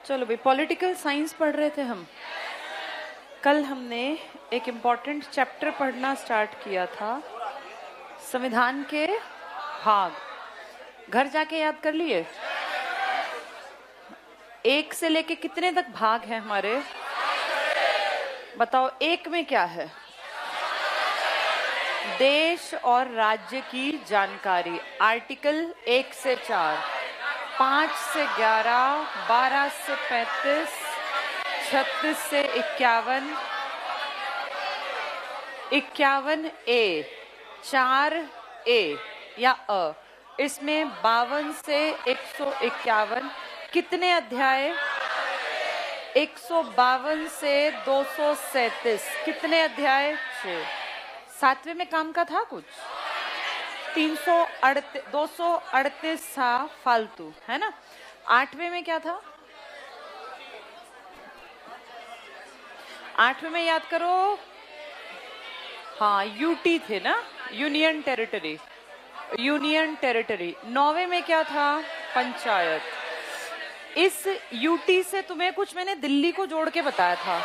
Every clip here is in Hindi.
चलो भाई, पॉलिटिकल साइंस पढ़ रहे थे हम। कल हमने एक इम्पॉर्टेंट चैप्टर पढ़ना स्टार्ट किया था, संविधान के भाग। घर जाके याद कर लिए? एक से लेके कितने तक भाग हैं हमारे? बताओ, एक में क्या है? देश और राज्य की जानकारी। आर्टिकल 1 से 4, 5 से 11, 12 से 35, 36 से 51, 51 ए, 4 ए या अ, इसमें 52 से 151। कितने अध्याय? 152 से 237। कितने अध्याय? 6। 7वें में काम का था कुछ 238 था फालतू, है ना। 8वें में क्या था? 8वें में याद करो, हाँ यूटी थे ना, यूनियन टेरिटरी, यूनियन टेरिटरी। 9वें में क्या था? पंचायत। इस यूटी से तुम्हें कुछ मैंने दिल्ली को जोड़ के बताया था।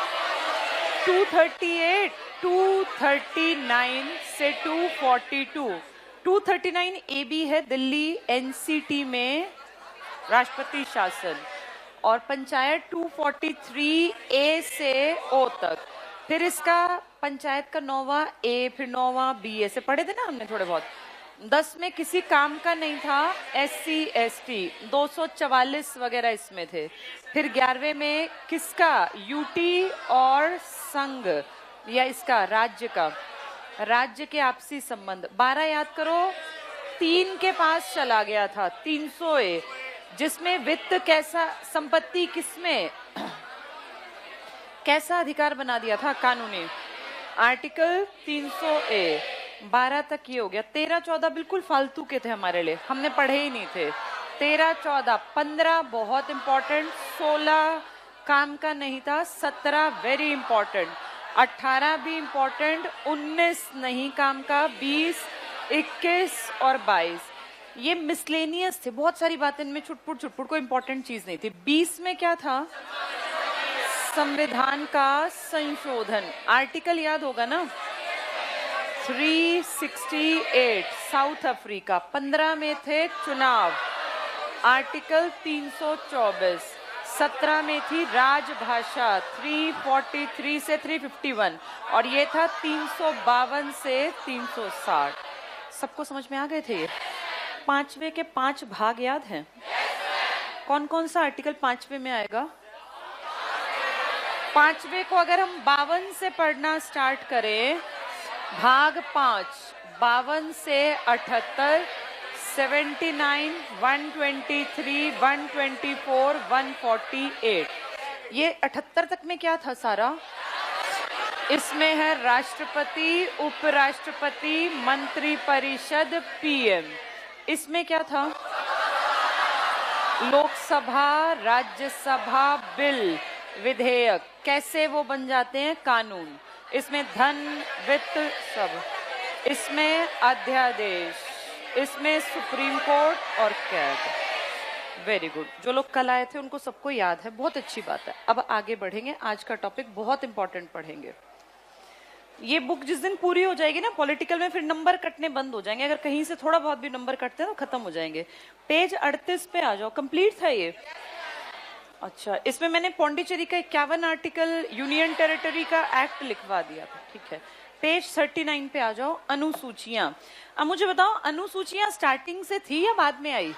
238, 239 से 242। 239 ए बी है दिल्ली एनसीटी में राष्ट्रपति शासन, और पंचायत 243 ए से ओ तक। फिर इसका पंचायत का 9वां ए, फिर 9वां बी, ऐसे पढ़े थे ना हमने थोड़े बहुत। 10 में किसी काम का नहीं था, SC ST 244 वगैरह इसमें थे। फिर 11वें में किसका? यूटी और संघ या इसका राज्य का, राज्य के आपसी संबंध। 12 याद करो, 3 के पास चला गया था 300 ए, जिसमें वित्त कैसा, संपत्ति किसमें, कैसा अधिकार बना दिया था? कानूनी। आर्टिकल 300 ए। 12 तक ये हो गया। 13, 14 बिल्कुल फालतू के थे हमारे लिए, हमने पढ़े ही नहीं थे। 13, 14, 15 बहुत इंपॉर्टेंट, 16 काम का नहीं था, 17 वेरी इंपॉर्टेंट, 18 भी इंपॉर्टेंट, 19 नहीं काम का, 20, 21 और 22 ये मिसलेनियस थे। बहुत सारी बातें इनमें छुटपुट छुटपुट, कोई इंपॉर्टेंट चीज नहीं थी। 20 में क्या था? संविधान का संशोधन। आर्टिकल याद होगा ना, 368 साउथ अफ्रीका। 15 में थे चुनाव, आर्टिकल 324। 17 में थी राजभाषा, 343 से 351, और ये था 352 से 360। सबको समझ में आ गए थे ये? 5वें के 5 भाग याद हैं? कौन कौन सा आर्टिकल 5वें में आएगा? 5वें को अगर हम 52 से पढ़ना स्टार्ट करें, भाग 5, 52 से 78, 79, 123, 124, 148। ये 78 तक में क्या था सारा? इसमें है राष्ट्रपति, उपराष्ट्रपति, मंत्री परिषद, PM। इसमें क्या था? लोकसभा, राज्यसभा, बिल, विधेयक, कैसे वो बन जाते हैं? कानून। इसमें धन, वित्त, सब। इसमें अध्यादेश, इसमें सुप्रीम कोर्ट और कैग। Very good. जो लोग कल आए थे उनको सबको याद है, बहुत अच्छी बात है। अब आगे बढ़ेंगे, आज का टॉपिक बहुत इंपॉर्टेंट पढ़ेंगे। ये बुक जिस दिन पूरी हो जाएगी ना पॉलिटिकल में, फिर नंबर कटने बंद हो जाएंगे। अगर कहीं से थोड़ा बहुत भी नंबर कटते हैं तो खत्म हो जाएंगे। पेज 38 पे आ जाओ। कंप्लीट था ये? अच्छा, इसमें मैंने पौंडीचेरी का 51 आर्टिकल, यूनियन टेरिटरी का एक्ट लिखवा दिया था, ठीक है। पेज 39 पे आ जाओ। अनुसूचियां। अब मुझे बताओ, अनुसूचियां स्टार्टिंग से थी या बाद में आई?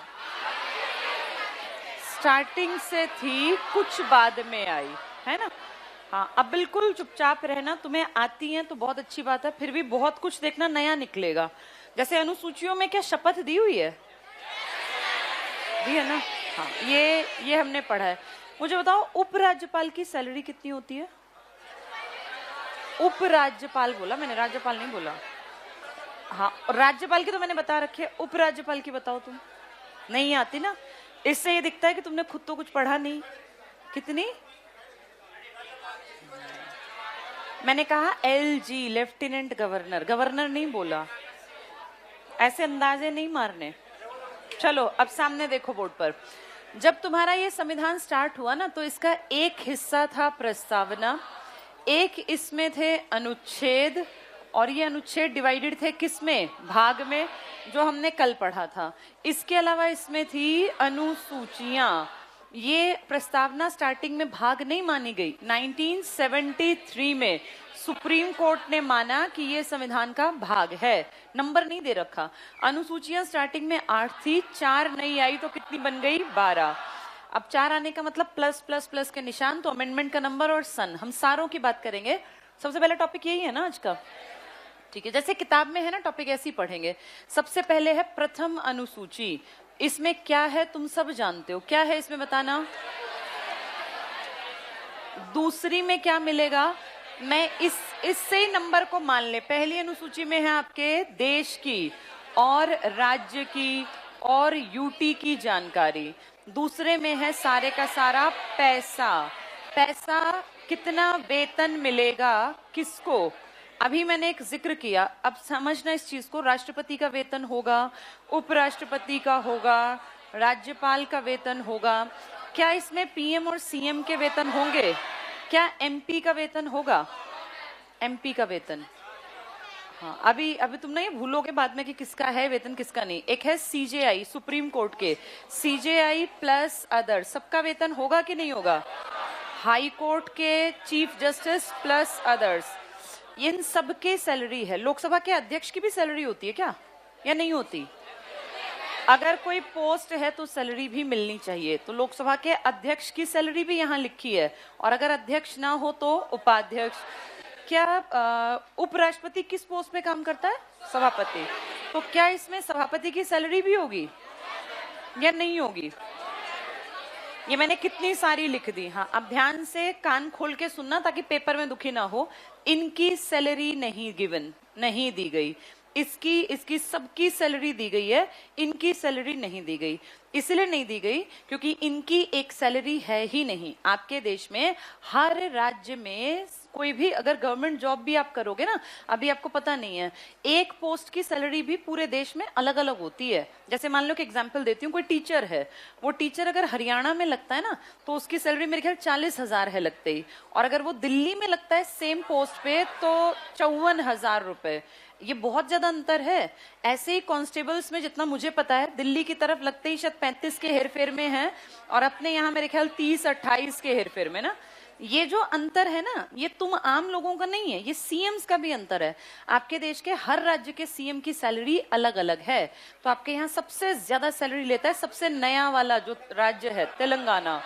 स्टार्टिंग से थी, कुछ बाद में आई, है ना। हाँ, अब बिल्कुल चुपचाप रहना, तुम्हें आती हैं तो बहुत अच्छी बात है, फिर भी बहुत कुछ देखना नया निकलेगा। जैसे अनुसूचियों में क्या शपथ दी हुई है? दी है ना। हाँ, ये हमने पढ़ा है। मुझे बताओ, उपराज्यपाल की सैलरी कितनी होती है? उपराज्यपाल बोला मैंने, राज्यपाल नहीं बोला। हाँ, राज्यपाल की तो मैंने बता रखी है, उपराज्यपाल की बताओ तुम। नहीं आती ना। इससे ये दिखता है कि तुमने खुद तो कुछ पढ़ा नहीं। कितनी? मैंने कहा LG, लेफ्टिनेंट गवर्नर, गवर्नर नहीं बोला। ऐसे अंदाजे नहीं मारने। चलो अब सामने देखो बोर्ड पर। जब तुम्हारा ये संविधान स्टार्ट हुआ ना, तो इसका एक हिस्सा था प्रस्तावना, एक इसमें थे अनुच्छेद, और ये अनुच्छेद डिवाइडेड थे किसमें? भाग में, जो हमने कल पढ़ा था। इसके अलावा इसमें थी अनुसूचियां। ये प्रस्तावना स्टार्टिंग में भाग नहीं मानी गई। 1973 में सुप्रीम कोर्ट ने माना कि ये संविधान का भाग है, नंबर नहीं दे रखा। अनुसूचियां स्टार्टिंग में 8 थी, 4 नई आई तो कितनी बन गई? 12। अब 4 आने का मतलब प्लस प्लस प्लस के निशान, तो अमेंडमेंट का नंबर और सन। हम सारों की बात करेंगे। सबसे पहले टॉपिक यही है ना आज का, ठीक है? जैसे किताब में है ना टॉपिक, ऐसे ही पढ़ेंगे। सबसे पहले है प्रथम अनुसूची। इसमें क्या है तुम सब जानते हो, क्या है इसमें बताना? दूसरी में क्या मिलेगा? मैं इससे ही नंबर को मान ले। पहली अनुसूची में है आपके देश की और राज्य की और यूटी की जानकारी। दूसरे में है सारे का सारा पैसा। पैसा कितना वेतन मिलेगा किसको? अभी मैंने एक जिक्र किया, अब समझना इस चीज को। राष्ट्रपति का वेतन होगा, उपराष्ट्रपति का होगा, राज्यपाल का वेतन होगा। क्या इसमें पीएम और सीएम के वेतन होंगे? क्या एमपी का वेतन होगा? एमपी का वेतन, हाँ। अभी तुम नहीं भूलोगे बाद में कि किसका है वेतन किसका नहीं। एक है सीजेआई, सुप्रीम कोर्ट के सीजेआई प्लस अदर, सबका वेतन होगा कि नहीं होगा? हाई कोर्ट के चीफ जस्टिस प्लस अदर्स, इन सबके सैलरी है। लोकसभा के अध्यक्ष की भी सैलरी होती है क्या, या नहीं होती? अगर कोई पोस्ट है तो सैलरी भी मिलनी चाहिए। तो लोकसभा के अध्यक्ष की सैलरी भी यहाँ लिखी है, और अगर अध्यक्ष ना हो तो उपाध्यक्ष। क्या उपराष्ट्रपति किस पोस्ट पे काम करता है? सभापति। तो क्या इसमें सभापति की सैलरी भी होगी या नहीं होगी? ये मैंने कितनी सारी लिख दी। हाँ, अब ध्यान से कान खोल के सुनना ताकि पेपर में दुखी ना हो। इनकी सैलरी नहीं गिवन, नहीं दी गई। इसकी सबकी सैलरी दी गई है, इनकी सैलरी नहीं दी गई। इसलिए नहीं दी गई क्योंकि इनकी एक सैलरी है ही नहीं। आपके देश में हर राज्य में कोई भी अगर गवर्नमेंट जॉब भी आप करोगे ना, अभी आपको पता नहीं है, एक पोस्ट की सैलरी भी पूरे देश में अलग अलग होती है। जैसे मान लो कि एग्जांपल देती हूँ, कोई टीचर है, वो टीचर अगर हरियाणा में लगता है ना तो उसकी सैलरी मेरे ख्याल 40,000 है लगते ही, और अगर वो दिल्ली में लगता है सेम पोस्ट पे तो 54,000 रुपए। ये बहुत ज्यादा अंतर है। ऐसे ही कांस्टेबल्स में जितना मुझे पता है, दिल्ली की तरफ लगते ही शायद 35 के हेरफेर में है, और अपने यहाँ मेरे ख्याल 30-28 के हेरफेर में ना। ये जो अंतर है ना, ये तुम आम लोगों का नहीं है, ये सीएम्स का भी अंतर है। आपके देश के हर राज्य के सीएम की सैलरी अलग अलग है। तो आपके यहाँ सबसे ज्यादा सैलरी लेता है सबसे नया वाला जो राज्य है, तेलंगाना।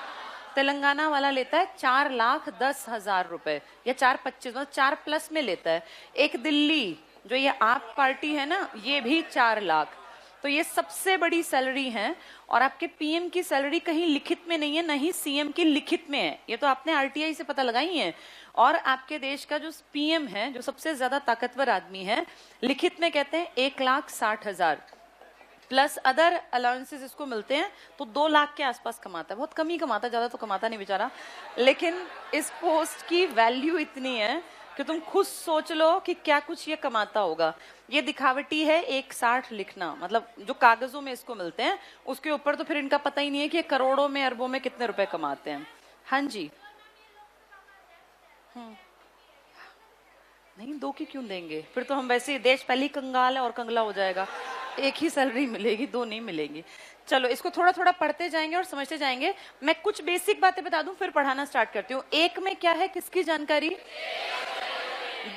तेलंगाना वाला लेता है 4,10,000 रुपए, या 4,25, मतलब 4 प्लस में लेता है। एक दिल्ली जो ये आप पार्टी है ना, ये भी 4 लाख। तो ये सबसे बड़ी सैलरी है। और आपके पीएम की सैलरी कहीं लिखित में नहीं है, ना ही सीएम की लिखित में है। ये तो आपने आरटीआई से पता लगाई है। और आपके देश का जो पीएम है, जो सबसे ज्यादा ताकतवर आदमी है, लिखित में कहते हैं 1,60,000 प्लस अदर अलाउंसेस इसको मिलते हैं, तो 2 लाख के आसपास कमाता है। बहुत कम ही कमाता है, ज्यादा तो कमाता नहीं बेचारा। लेकिन इस पोस्ट की वैल्यू इतनी है कि तुम खुद सोच लो कि क्या कुछ ये कमाता होगा। ये दिखावटी है 1,60 लिखना, मतलब जो कागजों में इसको मिलते हैं उसके ऊपर तो फिर इनका पता ही नहीं है कि करोड़ों में अरबों में कितने रुपए कमाते हैं। हाँ जी, नहीं 2 की क्यों देंगे? फिर तो हम वैसे देश पहले ही कंगाल है और कंगला हो जाएगा। एक ही सैलरी मिलेगी, 2 नहीं मिलेगी। चलो इसको थोड़ा थोड़ा पढ़ते जाएंगे और समझते जाएंगे। मैं कुछ बेसिक बातें बता दूं फिर पढ़ाना स्टार्ट करती हूँ। 1 में क्या है, किसकी जानकारी?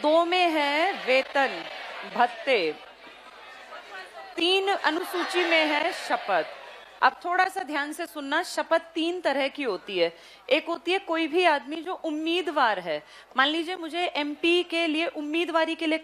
2 में है वेतन भत्ते। 3 अनुसूची में है शपथ। अब थोड़ा सा ध्यान से सुनना, शपथ 3 तरह की होती है। एक होती है कोई भी आदमी जो उम्मीदवार है, मान लीजिए मुझे एमपी के लिए उम्मीदवारी के लिए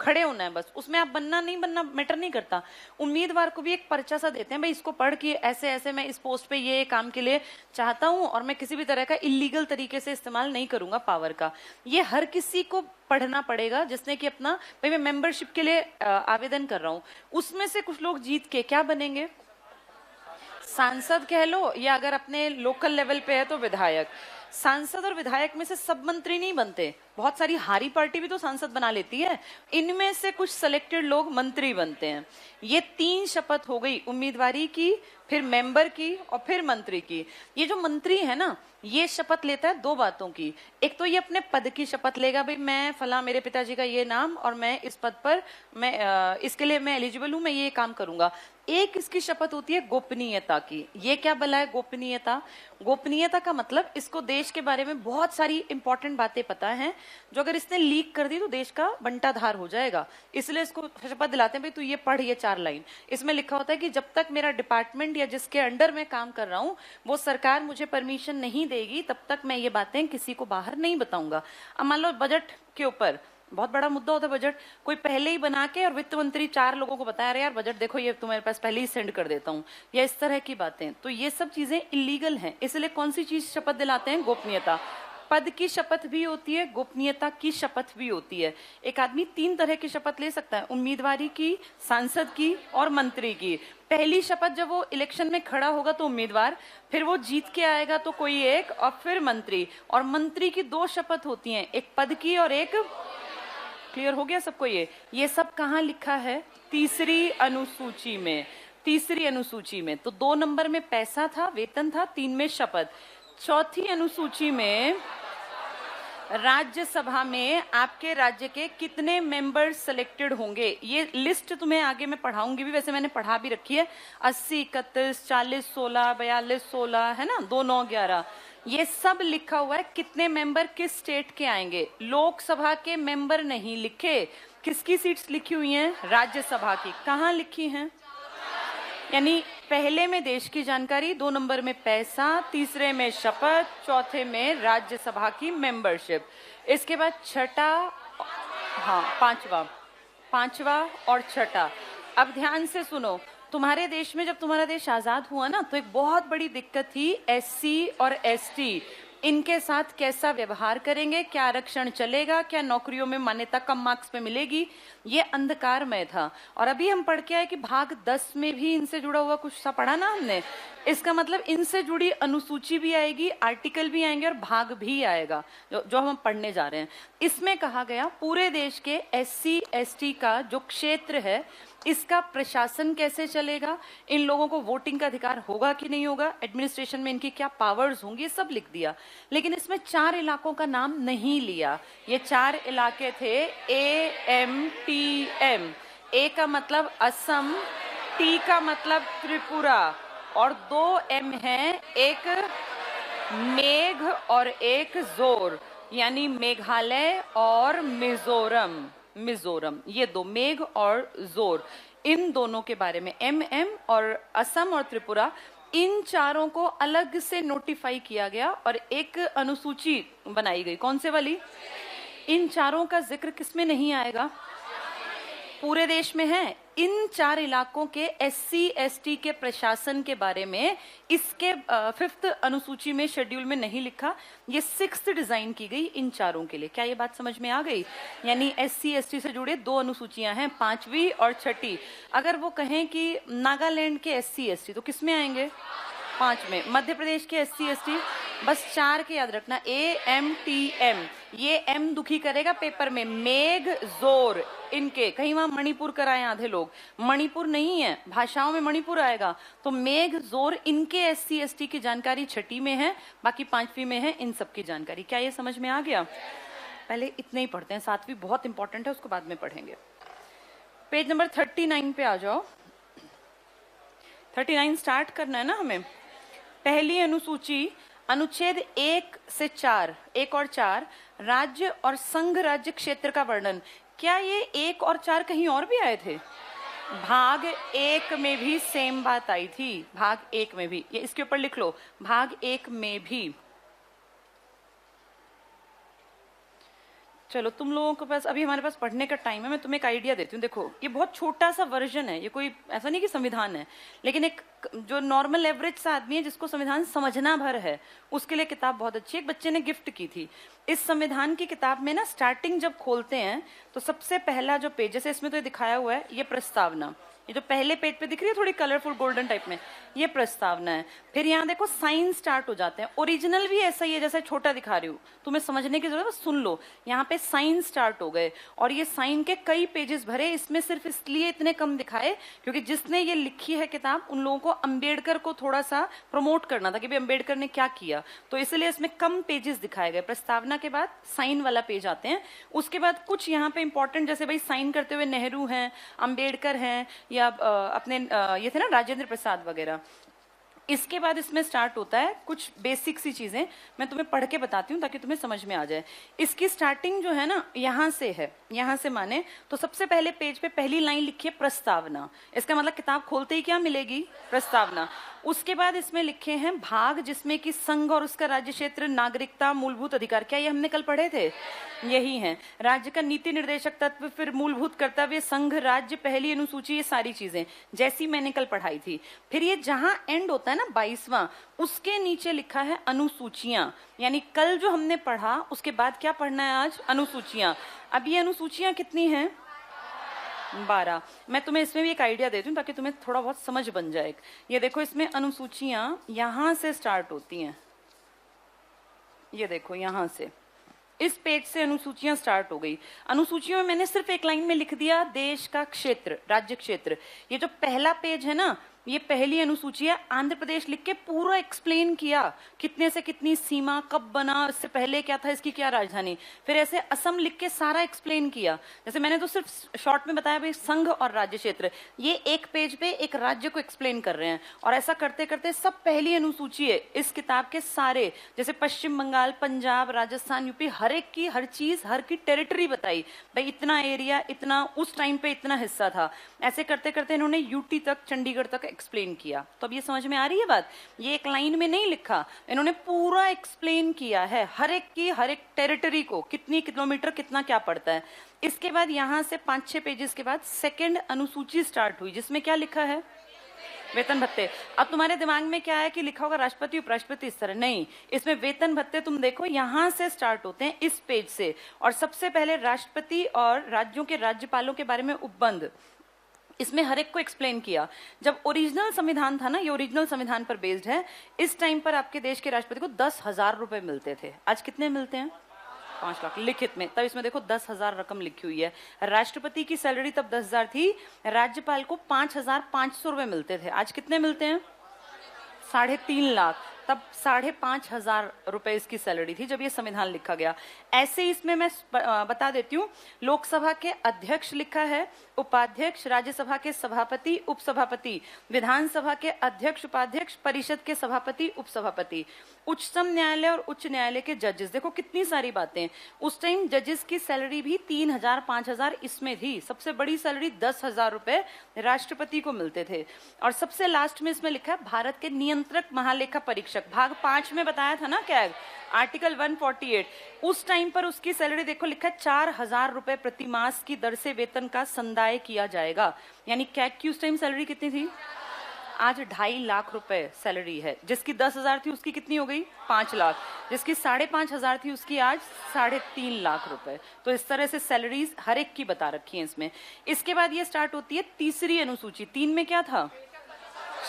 खड़े होना है, बस उसमें आप बनना नहीं बनना मैटर नहीं करता। उम्मीदवार को भी एक पर्चा सा देते हैं, भाई इसको पढ़ के ऐसे ऐसे मैं इस पोस्ट पे ये काम के लिए चाहता हूँ और मैं किसी भी तरह का इलीगल तरीके से इस्तेमाल नहीं करूंगा पावर का। ये हर किसी को पढ़ना पड़ेगा जिसने कि अपना, भाई मैं मेंबरशिप के लिए आवेदन कर रहा हूँ। उसमें से कुछ लोग जीत के क्या बनेंगे, सांसद कह लो, या अगर अपने लोकल लेवल पे है तो विधायक। सांसद और विधायक में से सब मंत्री नहीं बनते, बहुत सारी हारी पार्टी भी तो सांसद बना लेती है। इनमें से कुछ सिलेक्टेड लोग मंत्री बनते हैं। ये 3 शपथ हो गई, उम्मीदवारी की, फिर मेंबर की और फिर मंत्री की। ये जो मंत्री है ना, ये शपथ लेता है दो बातों की। एक तो ये अपने पद की शपथ लेगा, भाई मैं फला, मेरे पिताजी का ये नाम और मैं इस पद पर, मैं इसके लिए मैं एलिजिबल हूं, मैं ये काम करूंगा। एक इसकी शपथ होती है गोपनीयता की। ये क्या भला है गोपनीयता? गोपनीयता का मतलब इसको देश के बारे में बहुत सारी इंपॉर्टेंट बातें पता हैं, जो अगर इसने लीक कर दी तो देश का बंटाधार हो जाएगा। इसलिए इसको शपथ दिलाते हैं, भाई तू ये पढ़, ये 4 लाइन। इसमें लिखा होता है कि जब तक मेरा डिपार्टमेंट या जिसके अंडर मैं काम कर रहा हूं वो सरकार मुझे परमिशन नहीं देगी, तब तक मैं ये बातें किसी को बाहर नहीं बताऊंगा। अब मान लो बजट के ऊपर बहुत बड़ा मुद्दा होता है बजट, कोई पहले ही बना के और वित्त मंत्री 4 लोगों को बताया, यार बजट देखो ये तुम्हारे पास पहले ही सेंड कर देता हूँ, या इस तरह की बातें, तो ये सब चीजें इलीगल हैं। इसलिए कौन सी चीज शपथ दिलाते हैं? गोपनीयता। पद की शपथ भी होती है, गोपनीयता की शपथ भी होती है। एक आदमी 3 तरह की शपथ ले सकता है, उम्मीदवारी की, सांसद की और मंत्री की। पहली शपथ जब वो इलेक्शन में खड़ा होगा तो उम्मीदवार, फिर वो जीत के आएगा तो कोई एक, और फिर मंत्री। और मंत्री की 2 शपथ होती हैं, एक पद की और एक, क्लियर हो गया सबको? ये सब कहाँ लिखा है? तीसरी अनुसूची में। तीसरी अनुसूची में तो 2 नंबर में पैसा था, वेतन था, 3 में शपथ। चौथी अनुसूची में राज्यसभा में आपके राज्य के कितने मेंबर्स सिलेक्टेड होंगे, ये लिस्ट तुम्हें आगे मैं पढ़ाऊंगी भी, वैसे मैंने पढ़ा भी रखी है। 80, 31, 40, 16, 42, 16 है ना, 2, 9, 11, ये सब लिखा हुआ है। कितने मेंबर किस स्टेट के आएंगे। लोकसभा के मेंबर नहीं लिखे, किसकी सीट्स लिखी हुई हैं? राज्यसभा की। कहाँ लिखी हैं? यानी पहले में देश की जानकारी, 2 नंबर में पैसा, तीसरे में शपथ, चौथे में राज्यसभा की मेंबरशिप। इसके बाद छठा, हाँ पांचवा और छठा। अब ध्यान से सुनो, तुम्हारे देश में जब तुम्हारा देश आजाद हुआ ना, तो एक बहुत बड़ी दिक्कत थी एससी और एसटी, इनके साथ कैसा व्यवहार करेंगे, क्या आरक्षण चलेगा, क्या नौकरियों में मान्यता कम मार्क्स पे मिलेगी, ये अंधकारमय था। और अभी हम पढ़ के आए कि भाग 10 में भी इनसे जुड़ा हुआ कुछ सा पढ़ा ना हमने। इसका मतलब इनसे जुड़ी अनुसूची भी आएगी, आर्टिकल भी आएंगे और भाग भी आएगा, जो हम पढ़ने जा रहे हैं। इसमें कहा गया पूरे देश के एससी एसटी का जो क्षेत्र है, इसका प्रशासन कैसे चलेगा, इन लोगों को वोटिंग का अधिकार होगा कि नहीं होगा, एडमिनिस्ट्रेशन में इनकी क्या पावर्स होंगी, सब लिख दिया। लेकिन इसमें 4 इलाकों का नाम नहीं लिया। ये 4 इलाके थे AMTM। ए का मतलब असम, टी का मतलब त्रिपुरा, और 2 M हैं, एक मेघ और एक जोर, यानी मेघालय और मिजोरम। ये 2, मेघ और जोर, इन दोनों के बारे में MM और असम और त्रिपुरा, इन 4 को अलग से नोटिफाई किया गया और एक अनुसूची बनाई गई। कौन से वाली? इन 4 का जिक्र किसमें नहीं आएगा? पूरे देश में है। इन 4 इलाकों के SC ST के प्रशासन के बारे में इसके 5th अनुसूची में, शेड्यूल में नहीं लिखा। ये 6th डिजाइन की गई इन 4 के लिए। क्या ये बात समझ में आ गई? यानी SC ST से जुड़े 2 अनुसूचियां हैं, 5वीं और 6ठी। अगर वो कहें कि नागालैंड के SC ST तो किस में आएंगे? 5 में। मध्य प्रदेश के SC ST बस 4 के याद रखना, AMTM। ये M दुखी करेगा पेपर में, मेघ जोर इनके, कहीं वहां मणिपुर कराए आधे लोग, मणिपुर नहीं है, भाषाओं में मणिपुर आएगा। तो मेघ जोर इनके SC ST की जानकारी 6ठी में है, बाकी 5वीं में है इन सब की जानकारी। क्या ये समझ में आ गया? पहले इतने ही पढ़ते हैं, 7वीं बहुत इंपॉर्टेंट है, उसको बाद में पढ़ेंगे। पेज नंबर 39 पे आ जाओ। 39 स्टार्ट करना है ना हमें। पहली अनुसूची, अनुच्छेद 1 से 4, 1 और 4, राज्य और संघ राज्य क्षेत्र का वर्णन। क्या ये 1 और 4 कहीं और भी आए थे? भाग 1 में भी सेम बात आई थी, भाग 1 में भी। ये इसके ऊपर लिख लो, भाग 1 में भी। चलो तुम लोगों के पास अभी हमारे पास पढ़ने का टाइम है, मैं तुम्हें एक आइडिया देती हूँ। देखो ये बहुत छोटा सा वर्जन है, ये कोई ऐसा नहीं कि संविधान है, लेकिन एक जो नॉर्मल एवरेज सा आदमी है जिसको संविधान समझना भर है, उसके लिए किताब बहुत अच्छी है। एक बच्चे ने गिफ्ट की थी। इस संविधान की किताब में ना स्टार्टिंग जब खोलते हैं तो सबसे पहला जो पेज, जैसे इसमें तो ये दिखाया हुआ है, ये प्रस्तावना, ये जो पहले पेज पे दिख रही है थोड़ी कलरफुल गोल्डन टाइप में, ये प्रस्तावना है। फिर यहाँ देखो साइन स्टार्ट हो जाते हैं। ओरिजिनल भी ऐसा ही है जैसे छोटा दिखा रही हूँ, तुम्हें समझने की जरूरत है, सुन लो। यहाँ पे साइन स्टार्ट हो गए और ये साइन के कई पेजेस भरे। इसमें सिर्फ इसलिए इतने कम दिखाए क्योंकि जिसने ये लिखी है किताब उन लोगों को अंबेडकर को थोड़ा सा प्रमोट करना था कि भाई अंबेडकर ने क्या किया, तो इसलिए इसमें कम पेजेस दिखाए गए। प्रस्तावना के बाद साइन वाला पेज आते हैं। उसके बाद कुछ यहाँ पे इंपॉर्टेंट, जैसे भाई साइन करते हुए नेहरू हैं, अंबेडकर हैं, या अपने ये थे ना राजेंद्र प्रसाद वगैरह। इसके बाद इसमें स्टार्ट होता है कुछ बेसिक सी चीजें, मैं तुम्हें पढ़ के बताती हूँ ताकि तुम्हें समझ में आ जाए। इसकी स्टार्टिंग जो है ना यहाँ से है, यहाँ से माने तो सबसे पहले पेज पे पहली लाइन लिखी है प्रस्तावना। इसका मतलब किताब खोलते ही क्या मिलेगी? प्रस्तावना। उसके बाद इसमें लिखे हैं भाग, जिसमें कि संघ और उसका राज्य क्षेत्र, नागरिकता, मूलभूत अधिकार, क्या ये हमने कल पढ़े थे? यही है। राज्य का नीति निर्देशक तत्व, फिर मूलभूत कर्तव्य, संघ, राज्य, पहली अनुसूची, ये सारी चीजें जैसी मैंने कल पढ़ाई थी। फिर ये जहां एंड होता है ना 22वां, उसके नीचे लिखा है अनुसूचियां, यानी कल जो हमने पढ़ा उसके बाद क्या पढ़ना है आज? अनुसूचियां। अब ये अनुसूचियां कितनी हैं? 12। मैं तुम्हें इसमें भी एक आइडिया देती हूँ ताकि तुम्हें थोड़ा बहुत समझ बन जाए। ये देखो, इसमें अनुसूचियां यहां से स्टार्ट होती हैं। ये देखो यहां से, इस पेज से अनुसूचियां स्टार्ट हो गई। अनुसूचियों में मैंने सिर्फ एक लाइन में लिख दिया देश का क्षेत्र, राज्य क्षेत्र। ये जो पहला पेज है ना, ये पहली अनुसूची है। आंध्र प्रदेश लिख के पूरा एक्सप्लेन किया, कितने से कितनी सीमा, कब बना, इससे पहले क्या था, इसकी क्या राजधानी। फिर ऐसे असम लिख के सारा एक्सप्लेन किया। जैसे मैंने तो सिर्फ शॉर्ट में बताया भाई संघ और राज्य क्षेत्र, ये एक पेज पे एक राज्य को एक्सप्लेन कर रहे हैं। और ऐसा करते करते सब पहली अनुसूची है इस किताब के सारे, जैसे पश्चिम बंगाल, पंजाब, राजस्थान, यूपी, हर एक की हर चीज, हर की टेरिटरी बताई, भाई इतना एरिया, इतना उस टाइम पे इतना हिस्सा था। ऐसे करते करते इन्होंने यूटी तक, चंडीगढ़ तक एक्सप्लेन किया। तो अब ये समझ में आ रही है बात? ये एक लाइन में नहीं लिखा, इन्होंने पूरा एक्सप्लेन किया है हर एक की, हर एक टेरिटरी को, कितनी किलोमीटर कितना क्या पड़ता है। इसके बाद यहां से 5-6 पेजेस के बाद सेकंड अनुसूची स्टार्ट हुई, जिसमें क्या लिखा है? वेतन भत्ते। अब तुम्हारे दिमाग में क्या है कि लिखा होगा राष्ट्रपति, उपराष्ट्रपति, इस तरह नहीं। इसमें वेतन भत्ते तुम देखो यहां से स्टार्ट होते हैं, इस पेज से। और सबसे पहले राष्ट्रपति और राज्यों के राज्यपालों के बारे में उपबंध, इसमें हर एक को एक्सप्लेन किया। जब ओरिजिनल संविधान था ना, ये ओरिजिनल संविधान पर बेस्ड है, इस टाइम पर आपके देश के राष्ट्रपति को 10,000 रुपए मिलते थे। आज कितने मिलते हैं? 5 लाख लिखित में। तब इसमें देखो 10,000 रकम लिखी हुई है। राष्ट्रपति की सैलरी तब 10,000 थी, राज्यपाल को 5,500 रुपए मिलते थे। आज कितने मिलते हैं? 3.5 लाख। तब 5,500 रुपए इसकी सैलरी थी जब ये संविधान लिखा गया। ऐसे इसमें मैं बता देती हूँ, लोकसभा के अध्यक्ष लिखा है, उपाध्यक्ष, राज्यसभा के सभापति, उपसभापति, विधानसभा के अध्यक्ष, उपाध्यक्ष, परिषद के सभापति, उपसभापति, उच्चतम न्यायालय और उच्च न्यायालय के जजेस। देखो कितनी सारी बातें। उस टाइम जजेस की सैलरी भी 3,000, 5,000 इसमें थी। सबसे बड़ी सैलरी 10,000 रुपए राष्ट्रपति को मिलते थे। और सबसे लास्ट में इसमें लिखा है भारत के नियंत्रक महालेखा परीक्षक, भाग 5 में बताया था ना क्या, आर्टिकल 148। उस टाइम पर उसकी सैलरी देखो लिखा है 4,000 रुपए प्रति मास की दर से वेतन का संदाय किया जाएगा। यानी कैग की उस टाइम सैलरी कितनी थी? आज 2.5 लाख रुपए सैलरी है। जिसकी 10,000 थी उसकी कितनी हो गई? 5 लाख। जिसकी 5,500 थी उसकी आज 3.5 लाख रुपए। तो इस तरह से सैलरीज हर एक की बता रखी है इसमें। इसके बाद ये स्टार्ट होती है तीसरी अनुसूची। 3 में क्या था?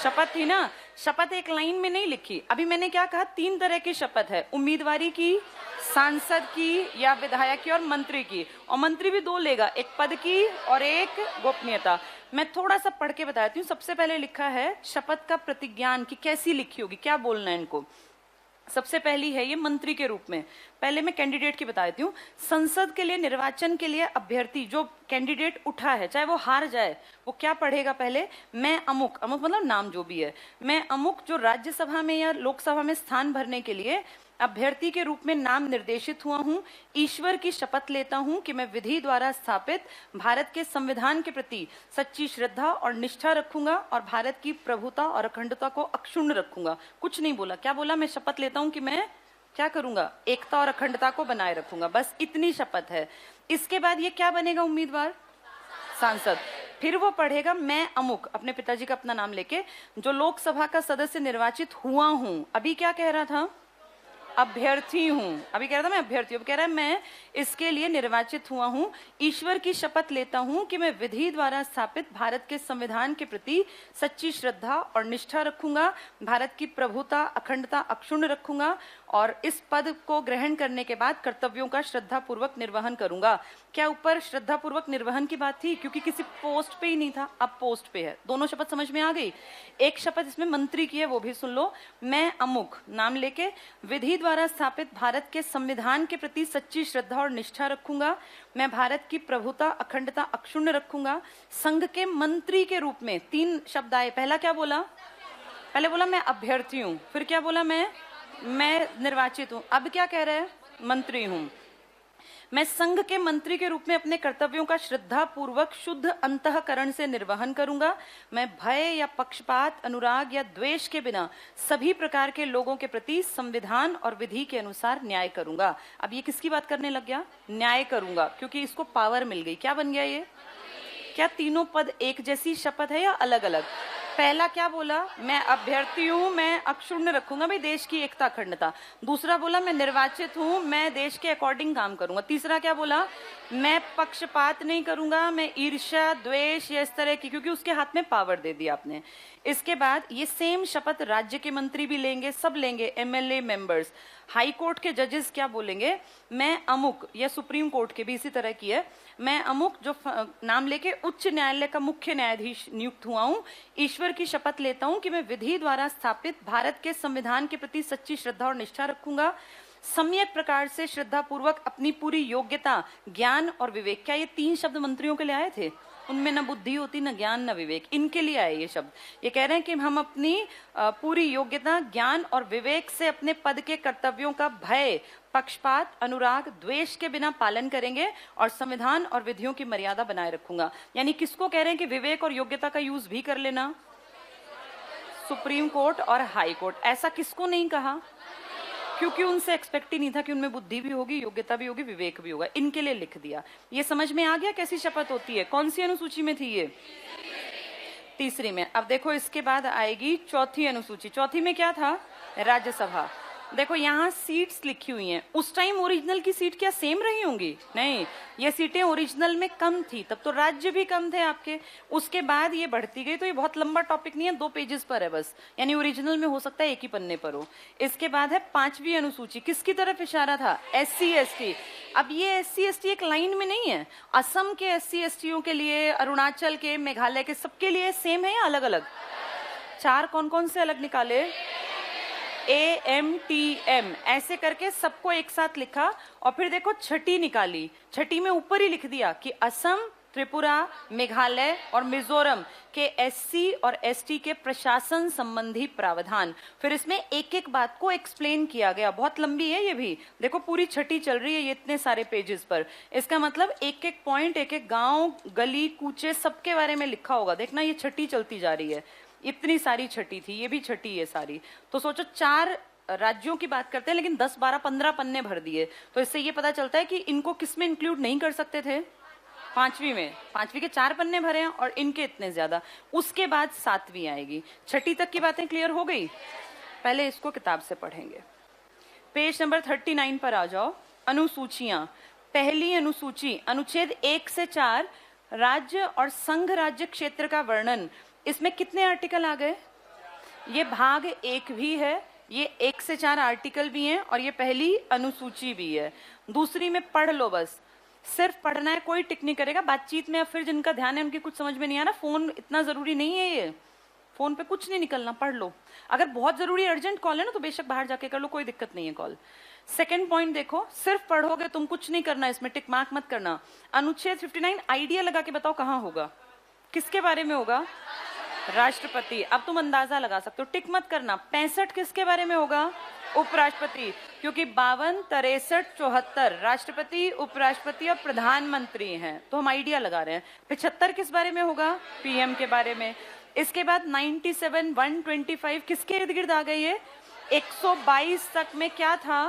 शपथ थी ना। शपथ एक लाइन में नहीं लिखी। अभी मैंने क्या कहा? 3 तरह की शपथ है, उम्मीदवारी की, सांसद की या विधायक की, और मंत्री की। और मंत्री भी 2 लेगा, एक पद की और एक गोपनीयता। मैं थोड़ा सा पढ़ के बताती हूँ। सबसे पहले लिखा है शपथ का प्रतिज्ञान की कैसी लिखी होगी, क्या बोलना है इनको। सबसे पहली है ये मंत्री के रूप में। पहले मैं कैंडिडेट की बता देती हूँ। संसद के लिए निर्वाचन के लिए अभ्यर्थी जो कैंडिडेट उठा है, चाहे वो हार जाए, वो क्या पढ़ेगा? पहले मैं अमुक, अमुक मतलब नाम जो भी है, मैं अमुक जो राज्यसभा में या लोकसभा में स्थान भरने के लिए अभ्यर्थी के रूप में नाम निर्देशित हुआ हूं, ईश्वर की शपथ लेता हूं कि मैं विधि द्वारा स्थापित भारत के संविधान के प्रति सच्ची श्रद्धा और निष्ठा रखूंगा और भारत की प्रभुता और अखंडता को अक्षुण्ण रखूंगा। कुछ नहीं बोला। क्या बोला? मैं शपथ लेता हूं कि मैं क्या करूंगा? एकता और अखंडता को बनाए रखूंगा। बस इतनी शपथ है। इसके बाद ये क्या बनेगा? उम्मीदवार, सांसद। फिर वो पढ़ेगा मैं अमुक, अपने पिताजी का अपना नाम लेके, जो लोकसभा का सदस्य निर्वाचित हुआ हूं। अभी क्या कह रहा था? अभ्यर्थी हूं। अभी कह रहा था मैं अभ्यर्थी हूं, अब कह रहा है मैं इसके लिए निर्वाचित हुआ हूं। ईश्वर की शपथ लेता हूं कि मैं विधि द्वारा स्थापित भारत के संविधान के प्रति सच्ची श्रद्धा और निष्ठा रखूंगा, भारत की प्रभुता अखंडता अक्षुण्ण रखूंगा और इस पद को ग्रहण करने के बाद कर्तव्यों का श्रद्धा पूर्वक निर्वहन करूंगा। क्या ऊपर श्रद्धा पूर्वक निर्वहन की बात थी? क्योंकि किसी पोस्ट पे ही नहीं था, अब पोस्ट पे है। दोनों शपथ समझ में आ गई। एक शपथ इसमें मंत्री की है, वो भी सुन लो। मैं अमुक नाम लेके विधि द्वारा स्थापित भारत के संविधान के प्रति सच्ची श्रद्धा और निष्ठा रखूंगा। मैं भारत की प्रभुता अखंडता अक्षुण्ण रखूंगा। संघ के मंत्री के रूप में 3 शब्द आए। पहला क्या बोला? पहले बोला मैं अभ्यर्थी हूं, फिर क्या बोला? मैं निर्वाचित हूं। अब क्या कह रहे हैं? मंत्री हूं। मैं संघ के मंत्री के रूप में अपने कर्तव्यों का श्रद्धा पूर्वक शुद्ध अंतःकरण से निर्वहन करूंगा। मैं भय या पक्षपात, अनुराग या द्वेष के बिना सभी प्रकार के लोगों के प्रति संविधान और विधि के अनुसार न्याय करूंगा। अब ये किसकी बात करने लग गया? न्याय करूंगा, क्योंकि इसको पावर मिल गई। क्या बन गया ये? क्या तीनों पद एक जैसी शपथ है या अलग अलग? पहला क्या बोला? मैं अभ्यर्थी हूं, मैं अक्षुण्ण रखूंगा भाई देश की एकता अखंडता। दूसरा बोला मैं निर्वाचित हूं, मैं देश के अकॉर्डिंग काम करूंगा। तीसरा क्या बोला? मैं पक्षपात नहीं करूंगा, मैं ईर्ष्या द्वेष या इस तरह की, क्योंकि उसके हाथ में पावर दे दिया आपने। इसके बाद ये सेम शपथ राज्य के मंत्री भी लेंगे, सब लेंगे, एमएलए मेंबर्स। हाई कोर्ट के जजेस क्या बोलेंगे? मैं अमुक, या सुप्रीम कोर्ट के भी इसी तरह की है, मैं अमुक जो नाम लेके उच्च न्यायालय का मुख्य न्यायाधीश नियुक्त हुआ हूं, ईश्वर की शपथ लेता हूं कि मैं विधि द्वारा स्थापित भारत के संविधान के प्रति सच्ची श्रद्धा और निष्ठा रखूंगा, सम्यक प्रकार से श्रद्धा पूर्वक अपनी पूरी योग्यता, ज्ञान और विवेक। क्या ये 3 शब्द मंत्रियों के लिए आए थे? उनमें न बुद्धि होती, न ज्ञान, न विवेक। इनके लिए आए ये शब्द। ये कह रहे हैं कि हम अपनी पूरी योग्यता, ज्ञान और विवेक से अपने पद के कर्तव्यों का भय, पक्षपात, अनुराग, द्वेष के बिना पालन करेंगे और संविधान और विधियों की मर्यादा बनाए रखूंगा। यानी किसको कह रहे हैं कि विवेक और योग्यता का यूज भी कर लेना? सुप्रीम कोर्ट और हाई कोर्ट। ऐसा किसको नहीं कहा? क्योंकि उनसे एक्सपेक्ट ही नहीं था कि उनमें बुद्धि भी होगी, योग्यता भी होगी, विवेक भी होगा। इनके लिए लिख दिया। ये समझ में आ गया कैसी शपथ होती है? कौन सी अनुसूची में थी ये? तीसरी में। अब देखो इसके बाद आएगी चौथी अनुसूची। चौथी में क्या था? राज्यसभा। देखो यहाँ सीट्स लिखी हुई हैं। उस टाइम ओरिजिनल की सीट क्या सेम रही होंगी? नहीं, ये सीटें ओरिजिनल में कम थी, तब तो राज्य भी कम थे आपके। उसके बाद ये बढ़ती गई, तो ये बहुत लंबा टॉपिक नहीं है, 2 पेजेस पर है बस। यानी ओरिजिनल में हो सकता है एक ही पन्ने पर हो। इसके बाद है 5वीं अनुसूची। किसकी तरफ इशारा था? SC ST। अब ये SC ST एक लाइन में नहीं है। असम के SC STों के लिए, अरुणाचल के, मेघालय के, सबके लिए सेम है या अलग अलग? 4 कौन कौन से अलग निकाले? AMTM ऐसे करके सबको एक साथ लिखा। और फिर देखो छठी निकाली। छठी में ऊपर ही लिख दिया कि असम, त्रिपुरा, मेघालय और मिजोरम के SC और ST के प्रशासन संबंधी प्रावधान। फिर इसमें एक एक बात को एक्सप्लेन किया गया। बहुत लंबी है ये भी। देखो पूरी छठी चल रही है ये इतने सारे पेजेस पर। इसका मतलब एक एक पॉइंट, एक एक गांव, गली कूचे, सबके बारे में लिखा होगा। देखना ये छठी चलती जा रही है। इतनी सारी छठी थी, ये भी छठी है सारी। तो सोचो 4 राज्यों की बात करते हैं, लेकिन 10, 12, 15 पन्ने भर दिए। तो इससे ये पता चलता है कि इनको किस में इंक्लूड नहीं कर सकते थे? 5वीं में। 5वीं के 4 पन्ने भरे हैं और इनके इतने ज्यादा। उसके बाद 7वीं आएगी। छठी तक की बातें क्लियर हो गई। पहले इसको किताब से पढ़ेंगे। पेज नंबर 39 पर आ जाओ। अनुसूचियां। पहली अनुसूची, अनुच्छेद 1 से 4, राज्य और संघ राज्य क्षेत्र का वर्णन। इसमें कितने आर्टिकल आ गए? ये भाग 1 भी है, ये 1 से 4 आर्टिकल भी हैं और ये पहली अनुसूची भी है। दूसरी में पढ़ लो बस, सिर्फ पढ़ना है, कोई टिक नहीं करेगा। बातचीत में फिर जिनका ध्यान है उनकी कुछ समझ में नहीं आ रहा, फोन इतना जरूरी नहीं है, ये फोन पे कुछ नहीं निकलना, पढ़ लो। अगर बहुत जरूरी अर्जेंट कॉल है ना तो बेशक बाहर जाके कर लो, कोई दिक्कत नहीं है कॉल। सेकंड पॉइंट देखो, सिर्फ पढ़ोगे तुम, कुछ नहीं करना, इसमें टिक मार्क मत करना। अनुच्छेद 59 आइडिया लगा के बताओ कहाँ होगा, किसके बारे में होगा? राष्ट्रपति। अब तुम अंदाजा लगा सकते हो, टिक मत करना। 65 किसके बारे में होगा? उपराष्ट्रपति, क्योंकि 52, 63, 74 राष्ट्रपति, उपराष्ट्रपति और प्रधानमंत्री हैं, तो हम आइडिया लगा रहे हैं। 75 किस बारे में होगा? PM के बारे में। इसके बाद 97, 125 किसके इर्द गिर्द आ गई है? 122 तक में क्या था?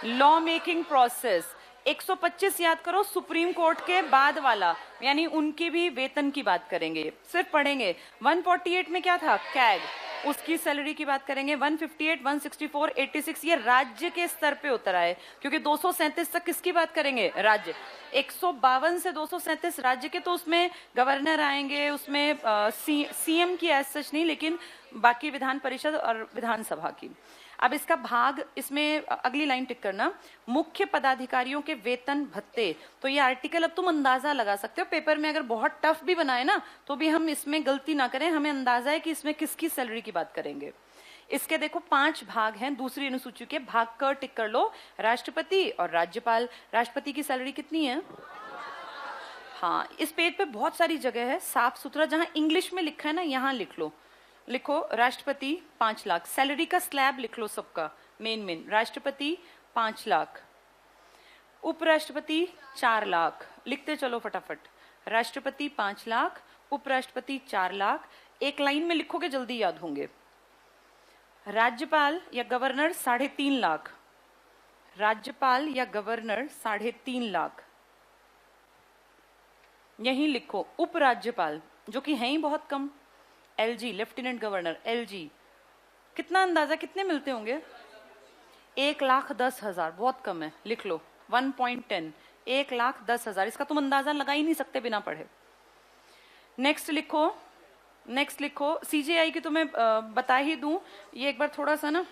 Law making process. 125 याद करो, सुप्रीम कोर्ट के बाद वाला, यानी उनकी भी वेतन की बात करेंगे, सिर्फ पढ़ेंगे। 148 में क्या था? कैग। उसकी सैलरी की बात करेंगे 158, 164, 86, ये राज्य के स्तर पे उतर आए, क्योंकि 237 तक किसकी बात करेंगे? राज्य। 152 से 237 राज्य के, तो उसमें गवर्नर आएंगे, उसमें सीएम की एज सच नहीं, लेकिन बाकी विधान परिषद और विधानसभा की। अब इसका भाग, इसमें अगली लाइन टिक करना, मुख्य पदाधिकारियों के वेतन भत्ते। तो ये आर्टिकल अब तुम अंदाजा लगा सकते हो, पेपर में अगर बहुत टफ भी बनाए ना तो भी हम इसमें गलती ना करें, हमें अंदाजा है कि इसमें किसकी सैलरी की बात करेंगे। इसके देखो 5 भाग हैं दूसरी अनुसूची के, भाग क टिक कर लो, राष्ट्रपति और राज्यपाल। राष्ट्रपति की सैलरी कितनी है? हाँ, इस पेज पे बहुत सारी जगह है, साफ सुथरा, जहां इंग्लिश में लिखा है ना यहां लिख लो। लिखो राष्ट्रपति 5 लाख, सैलरी का स्लैब लिख लो सबका, मेन राष्ट्रपति 5 लाख, उपराष्ट्रपति 4 लाख, लिखते चलो फटाफट, राष्ट्रपति 5 लाख, उपराष्ट्रपति 4 लाख, एक लाइन में लिखोगे जल्दी याद होंगे। राज्यपाल या गवर्नर 3.5 लाख, राज्यपाल या गवर्नर 3.5 लाख, यही लिखो। उपराज्यपाल जो कि हैं ही बहुत कम, एलजी, लेफ्टिनेंट गवर्नर एलजी, कितना अंदाजा कितने मिलते होंगे? 1,10,000, बहुत कम है, लिख लो 1.10, 1,10,000, इसका तुम अंदाजा लगा ही नहीं सकते बिना पढ़े। नेक्स्ट लिखो, सीजेआई की तुम्हें बता ही दूं, ये एक बार थोड़ा सा ना,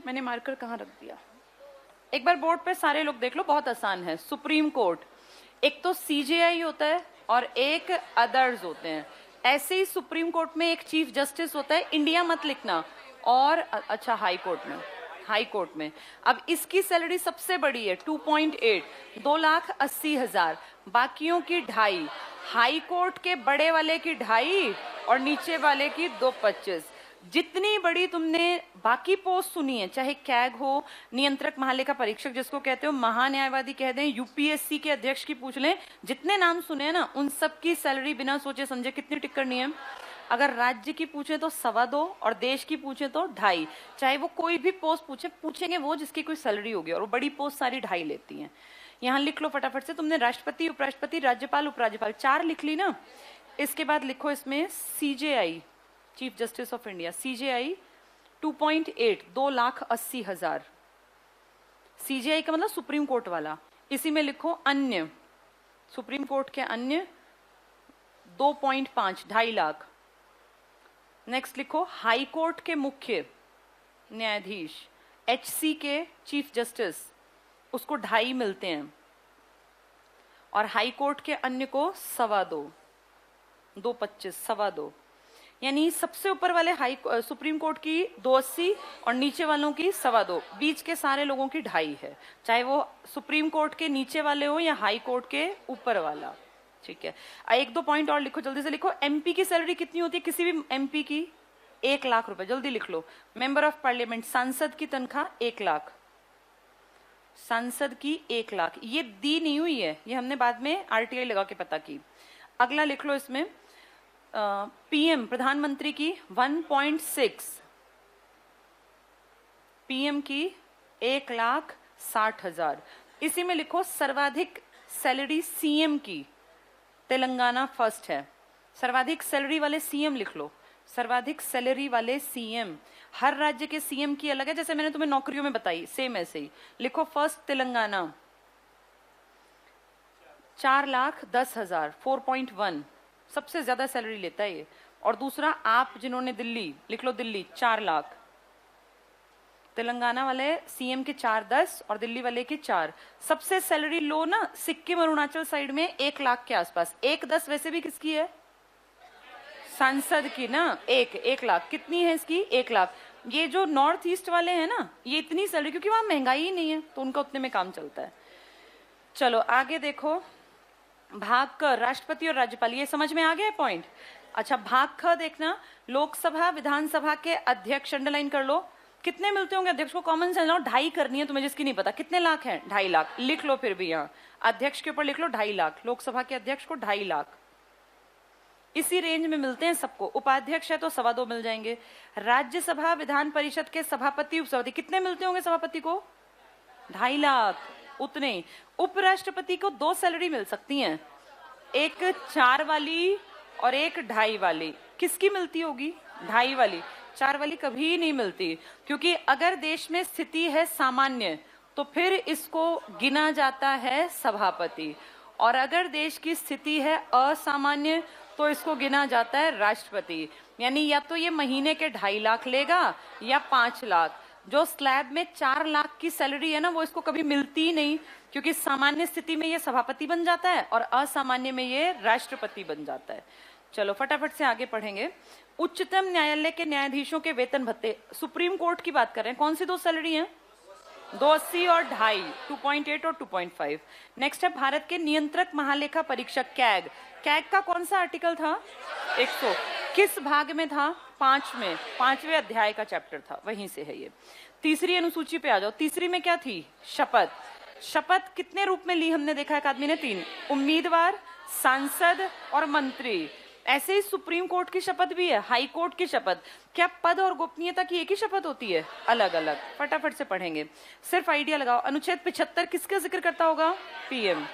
मैंने मार्कर कहाँ रख दिया, एक बार बोर्ड पे सारे लोग देख लो, बहुत आसान है। सुप्रीम कोर्ट, एक तो सीजेआई होता है और एक अदर्स होते हैं। ऐसे ही सुप्रीम कोर्ट में एक चीफ जस्टिस होता है, इंडिया मत लिखना, और अच्छा हाई कोर्ट में अब इसकी सैलरी सबसे बड़ी है 2.8, 2,80,000, बाकियों की 2.5, हाई कोर्ट के बड़े वाले की 2.5 और नीचे वाले की 2.25। जितनी बड़ी तुमने बाकी पोस्ट सुनी है, चाहे कैग हो, नियंत्रक महालेखा परीक्षक जिसको कहते हो, महान्यायवादी कह दें, यूपीएससी के अध्यक्ष की पूछ लें, जितने नाम सुने हैं ना उन सब की सैलरी बिना सोचे समझे कितनी टिक करनी है? अगर राज्य की पूछे तो 2.25 और देश की पूछे तो 2.5। चाहे वो कोई भी पोस्ट पूछेंगे वो जिसकी कोई सैलरी होगी, और वो बड़ी पोस्ट सारी 2.5 लेती हैं। यहाँ लिख लो फटाफट से, तुमने राष्ट्रपति, उपराष्ट्रपति, राज्यपाल, उपराज्यपाल 4 लिख ली ना। इसके बाद लिखो इसमें CJI, chief justice of India, CJI 2.8, 2,80,000, CJI का मतलब सुप्रीम कोर्ट वाला। इसी में लिखो अन्य, सुप्रीम कोर्ट के अन्य 2.5, 2.5 लाख। नेक्स्ट लिखो हाई कोर्ट के मुख्य न्यायाधीश, एचसी के चीफ जस्टिस, उसको 2.5 मिलते हैं, और हाई कोर्ट के अन्य को 2.25, 2.25, 2.25, यानी सबसे ऊपर वाले सुप्रीम कोर्ट की 2.80 और नीचे वालों की 2.25, बीच के सारे लोगों की 2.5 है, चाहे वो सुप्रीम कोर्ट के नीचे वाले हो या हाई कोर्ट के ऊपर वाला। ठीक है, 1-2 पॉइंट और लिखो, जल्दी से लिखो। एमपी की सैलरी कितनी होती है किसी भी एमपी की? 1 लाख रुपए, जल्दी लिख लो। मेंबर ऑफ पार्लियामेंट, सांसद की तनख्वाह 1 लाख, सांसद की 1 लाख, ये दी नहीं हुई है, ये हमने बाद में आरटीआई लगा के पता की। अगला लिख लो इसमें, पीएम प्रधानमंत्री की 1.6, पीएम की 1,60,000। इसी में लिखो सर्वाधिक सैलरी सीएम की, तेलंगाना फर्स्ट है। सर्वाधिक सैलरी वाले सीएम लिख लो, सर्वाधिक सैलरी वाले सीएम, हर राज्य के सीएम की अलग है, जैसे मैंने तुम्हें नौकरियों में बताई सेम ऐसे ही लिखो। फर्स्ट तेलंगाना 4,10,000, 4.1, सबसे ज्यादा सैलरी लेता है ये। और दूसरा आप जिन्होंने दिल्ली, लिख लो दिल्ली 4 लाख, तेलंगाना वाले सीएम के 4.10 और दिल्ली वाले के 4। सबसे सैलरी लो ना सिक्किम और अरुणाचल साइड में 1 लाख के आसपास। 1.10 वैसे भी किसकी है? सांसद की ना। 1 लाख कितनी है इसकी? 1 लाख। ये जो नॉर्थ ईस्ट वाले हैं ना, ये इतनी सैलरी, क्योंकि वहां महंगाई ही नहीं है तो उनका उतने में काम चलता है। चलो आगे देखो, भाग क राष्ट्रपति और राज्यपाल, ये समझ में आ गया पॉइंट? अच्छा, भाग ख देखना, लोकसभा विधानसभा के अध्यक्ष, अंडरलाइन कर लो। कितने मिलते होंगे अध्यक्ष को? कॉमन सेंस, 2.5 करनी है तुम्हें, जिसकी नहीं पता कितने लाख है? 2.5 लाख लिख लो। फिर भी यहाँ अध्यक्ष के ऊपर लिख लो 2.5 लाख, लोकसभा के अध्यक्ष को 2.5 लाख, इसी रेंज में मिलते हैं सबको। उपाध्यक्ष है तो 2.25 मिल जाएंगे। राज्यसभा विधान परिषद के सभापति, उपसभापति कितने मिलते होंगे सभापति को? 2.5 लाख, उतने। उपराष्ट्रपति को 2 सैलरी मिल सकती हैं, एक 4 वाली और एक 2.5 वाली। किसकी मिलती होगी? ढाई वाली, 4 वाली कभी नहीं मिलती, क्योंकि अगर देश में स्थिति है सामान्य तो फिर इसको गिना जाता है सभापति, और अगर देश की स्थिति है असामान्य तो इसको गिना जाता है राष्ट्रपति। यानी या तो ये महीने के 2.5 लाख लेगा या 5 लाख। जो स्लैब में 4 लाख की सैलरी है ना, वो इसको कभी मिलती ही नहीं, क्योंकि सामान्य स्थिति में ये सभापति बन जाता है और असामान्य में ये राष्ट्रपति बन जाता है। चलो फटाफट से आगे पढ़ेंगे। उच्चतम न्यायालय के न्यायाधीशों के वेतन भत्ते, सुप्रीम कोर्ट की बात कर रहे हैं, कौन सी 2 सैलरी हैं? 280 और 2.5, 2.8 और 2.5। नेक्स्ट है भारत के नियंत्रक महालेखा परीक्षक कैग। कैग का कौन सा आर्टिकल था? 100। किस भाग में था? 5 में, 5वें अध्याय का चैप्टर था, वहीं से है ये। तीसरी अनुसूची पे आ जाओ। तीसरी में क्या थी? शपथ। शपथ कितने रूप में ली हमने देखा? एक आदमी ने 3, उम्मीदवार, सांसद और मंत्री। ऐसे ही सुप्रीम कोर्ट की शपथ भी है, हाई कोर्ट की शपथ। क्या पद और गोपनीयता की एक ही शपथ होती है? अलग अलग। फटाफट से पढ़ेंगे, सिर्फ आइडिया लगाओ। अनुच्छेद 75 किसका जिक्र करता होगा? पीएम।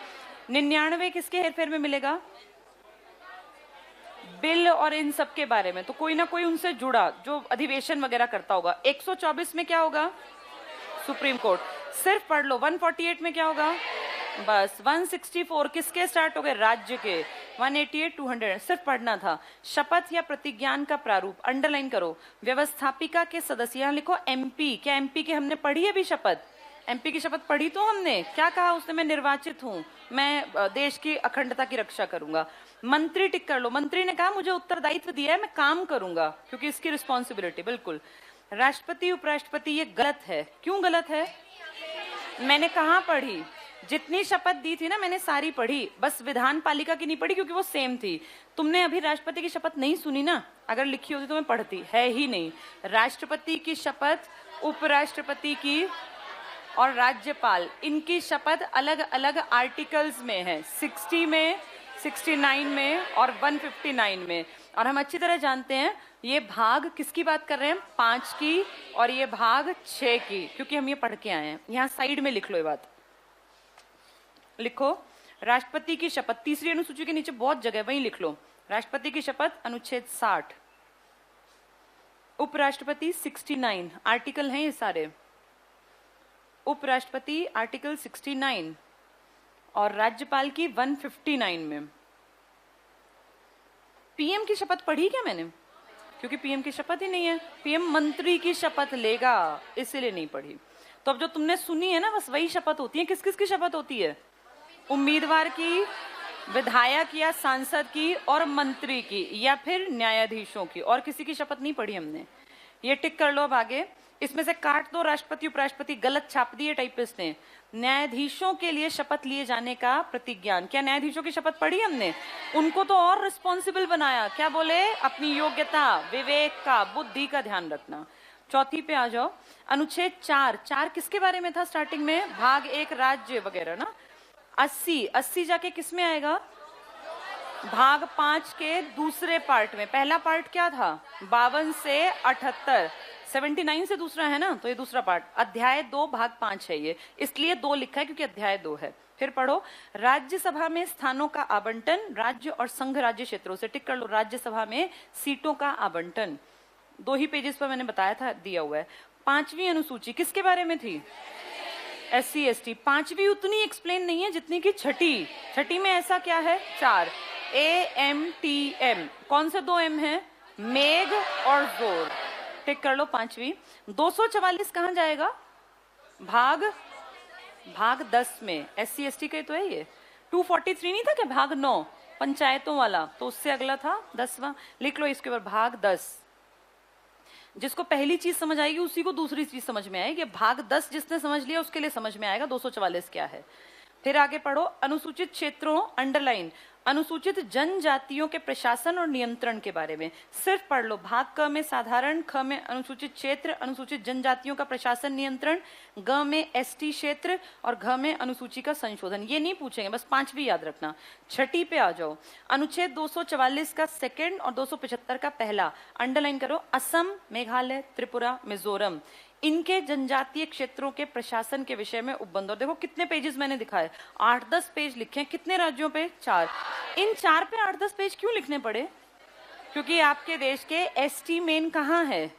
99 किसके हेरफेर में मिलेगा? बिल और इन सब के बारे में, तो कोई ना कोई उनसे जुड़ा जो अधिवेशन वगैरह करता होगा। 124 में क्या होगा? Supreme court. सिर्फ पढ़ लो। 148 में क्या होगा? बस। 164 किसके स्टार्ट हो गए? राज्य के। 188, 200 सिर्फ पढ़ना था। शपथ या प्रतिज्ञान का प्रारूप अंडरलाइन करो। व्यवस्थापिका के सदस्य, यहाँ लिखो एमपी। क्या एमपी के हमने पढ़ी है भी शपथ? एमपी की शपथ पढ़ी तो हमने। क्या कहा उसने? मैं निर्वाचित हूँ, मैं देश की अखंडता की रक्षा करूंगा। मंत्री टिक कर लो। मंत्री ने कहा मुझे उत्तरदायित्व दिया है, मैं काम करूंगा, क्योंकि इसकी रिस्पॉन्सिबिलिटी। बिल्कुल। राष्ट्रपति उपराष्ट्रपति, ये गलत है। क्यों गलत है? मैंने कहाँ पढ़ी? जितनी शपथ दी थी ना मैंने सारी पढ़ी, बस विधान पालिका की नहीं पढ़ी क्योंकि वो सेम थी। तुमने अभी राष्ट्रपति की शपथ नहीं सुनी ना, अगर लिखी होती तो मैं पढ़ती, है ही नहीं। राष्ट्रपति की शपथ, उपराष्ट्रपति की और राज्यपाल, इनकी शपथ अलग अलग आर्टिकल्स में है, 60 में, 69 में और 159 में। और हम अच्छी तरह जानते हैं ये भाग किसकी बात कर रहे हैं? 5 की, और ये भाग 6 की, क्योंकि हम ये पढ़ के आए हैं। यहाँ साइड में लिख लो ये बात, लिखो राष्ट्रपति की शपथ। तीसरी अनुसूची के नीचे बहुत जगह, वहीं लिख लो राष्ट्रपति की शपथ अनुच्छेद 60, उपराष्ट्रपति 69, आर्टिकल हैं ये सारे। उपराष्ट्रपति आर्टिकल 69 और राज्यपाल की 159 में। पीएम की शपथ पढ़ी क्या मैंने? क्योंकि पीएम की शपथ ही नहीं है, पीएम मंत्री की शपथ लेगा, इसीलिए नहीं पढ़ी। तो अब जो तुमने सुनी है ना, बस वही शपथ होती है। किस किस की शपथ होती है? उम्मीदवार की, विधायक या सांसद की और मंत्री की, या फिर न्यायाधीशों की। और किसी की शपथ नहीं पढ़ी हमने। ये टिक कर लो। अब आगे इसमें से काट दो राष्ट्रपति उपराष्ट्रपति, गलत छाप दी है टाइपिस्ट ने। न्यायाधीशों के लिए शपथ लिए जाने का प्रतिज्ञान। क्या न्यायाधीशों की शपथ पढ़ी हमने? उनको तो और रिस्पॉन्सिबल बनाया। क्या बोले? अपनी योग्यता, विवेक का, बुद्धि का ध्यान रखना। चौथी पे आ जाओ। अनुच्छेद 4 किसके बारे में था स्टार्टिंग में? भाग 1 राज्य वगैरह ना। 80 जाके किस में आएगा? भाग 5 के दूसरे पार्ट में। पहला पार्ट क्या था? 52 से 78, 79 से दूसरा है ना, तो ये दूसरा पार्ट। अध्याय 2 भाग 5 है ये, इसलिए 2 लिखा है क्योंकि अध्याय 2 है। फिर पढ़ो, राज्यसभा में स्थानों का आवंटन राज्य और संघ राज्य क्षेत्रों से। टिक कर लो, राज्यसभा में सीटों का आवंटन। 2 ही पेजेस पर मैंने बताया था, दिया हुआ है। 5वीं अनुसूची किसके बारे में थी? SC ST। 5वीं उतनी एक्सप्लेन नहीं है जितनी की 6ठी। 6ठी में ऐसा क्या है? 4 AMTM। कौन से 2 M है? मेघ और जोर। टिक कर लो 5वीं। 244 कहाँ जाएगा? भाग 10 में। SC ST का तो है ये। 243 नहीं था क्या? भाग 9 पंचायतों वाला, तो उससे अगला था 10वां। लिख लो इसके ऊपर भाग 10। जिसको पहली चीज समझ आएगी उसी को दूसरी चीज समझ में आएगी। भाग 10 जिसने समझ लिया उसके लिए समझ में आएगा 244 क्या है। फिर आगे पढ़ो, अनुसूचित क्षेत्रों अंडरलाइन, अनुसूचित जनजातियों के प्रशासन और नियंत्रण के बारे में। सिर्फ पढ़ लो। भाग क में साधारण, ख में अनुसूचित क्षेत्र, अनुसूचित जनजातियों का प्रशासन नियंत्रण, ग में ST क्षेत्र और घ में अनुसूची का संशोधन। ये नहीं पूछेंगे, बस 5वीं याद रखना। 6ठी पे आ जाओ। अनुच्छेद 244 का सेकंड और 275 का पहला अंडरलाइन करो। असम, मेघालय, त्रिपुरा, मिजोरम, इनके जनजातीय क्षेत्रों के प्रशासन के विषय में उपबंध। और देखो कितने पेजेस मैंने दिखाए, 8-10 पेज लिखे हैं। कितने राज्यों पे? 4। इन 4 पे 8-10 पेज क्यों लिखने पड़े? क्योंकि आपके देश के एसटी मेन कहाँ है?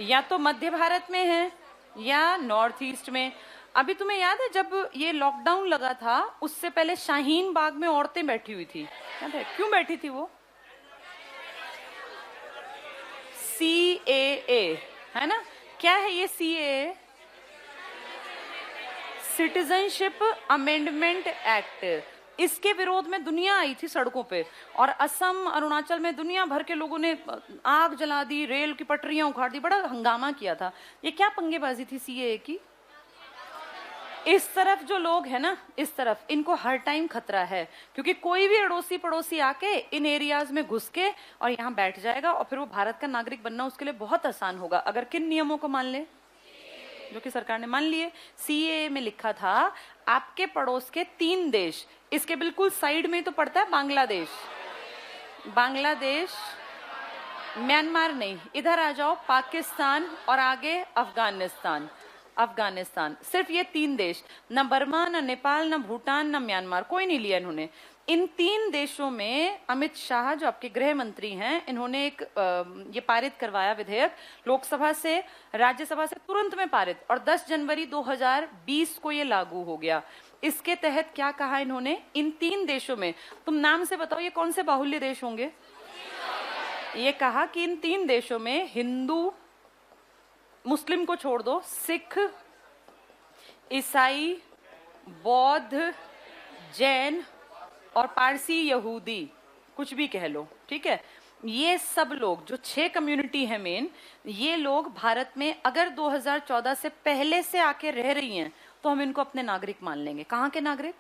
या तो मध्य भारत में है या नॉर्थ ईस्ट में। अभी तुम्हें याद है जब ये लॉकडाउन लगा था उससे पहले शाहीन बाग में औरतें बैठी हुई थी, याद है? क्यों बैठी थी वो? CAA है ना? क्या है ये CAA? Citizenship amendment act. इसके विरोध में दुनिया आई थी सड़कों पे, और असम अरुणाचल में दुनिया भर के लोगों ने आग जला दी, रेल की पटरियां उखाड़ दी, बड़ा हंगामा किया था। ये क्या पंगेबाजी थी CAA की? इस तरफ जो लोग हैं ना, इस तरफ, इनको हर टाइम खतरा है, क्योंकि कोई भी अड़ोसी पड़ोसी आके इन एरियाज में घुस के और यहाँ बैठ जाएगा, और फिर वो भारत का नागरिक बनना उसके लिए बहुत आसान होगा अगर किन नियमों को मान ले, जो कि सरकार ने मान लिए। CAA में लिखा था आपके पड़ोस के 3 देश, इसके बिल्कुल साइड में तो पड़ता है बांग्लादेश, बांग्लादेश, म्यांमार नहीं, इधर आ जाओ, पाकिस्तान, और आगे अफगानिस्तान, अफगानिस्तान। सिर्फ ये 3 देश, न बर्मा, न नेपाल, न भूटान, न म्यांमार, कोई नहीं लिया इन्होंने। इन 3 देशों में अमित शाह जो आपके गृह मंत्री हैं, इन्होंने एक ये पारित करवाया विधेयक, लोकसभा से, राज्यसभा से तुरंत में पारित, और 10 जनवरी 2020 को ये लागू हो गया। इसके तहत क्या कहा इन्होंने? इन 3 देशों में, तुम नाम से बताओ ये कौन से बाहुल्य देश होंगे? ये कहा कि इन 3 देशों में हिंदू, मुस्लिम को छोड़ दो, सिख, ईसाई, बौद्ध, जैन और पारसी, यहूदी, कुछ भी कह लो, ठीक है, ये सब लोग जो 6 कम्युनिटी है मेन, ये लोग भारत में अगर 2014 से पहले से आके रह रही हैं तो हम इनको अपने नागरिक मान लेंगे। कहाँ के नागरिक?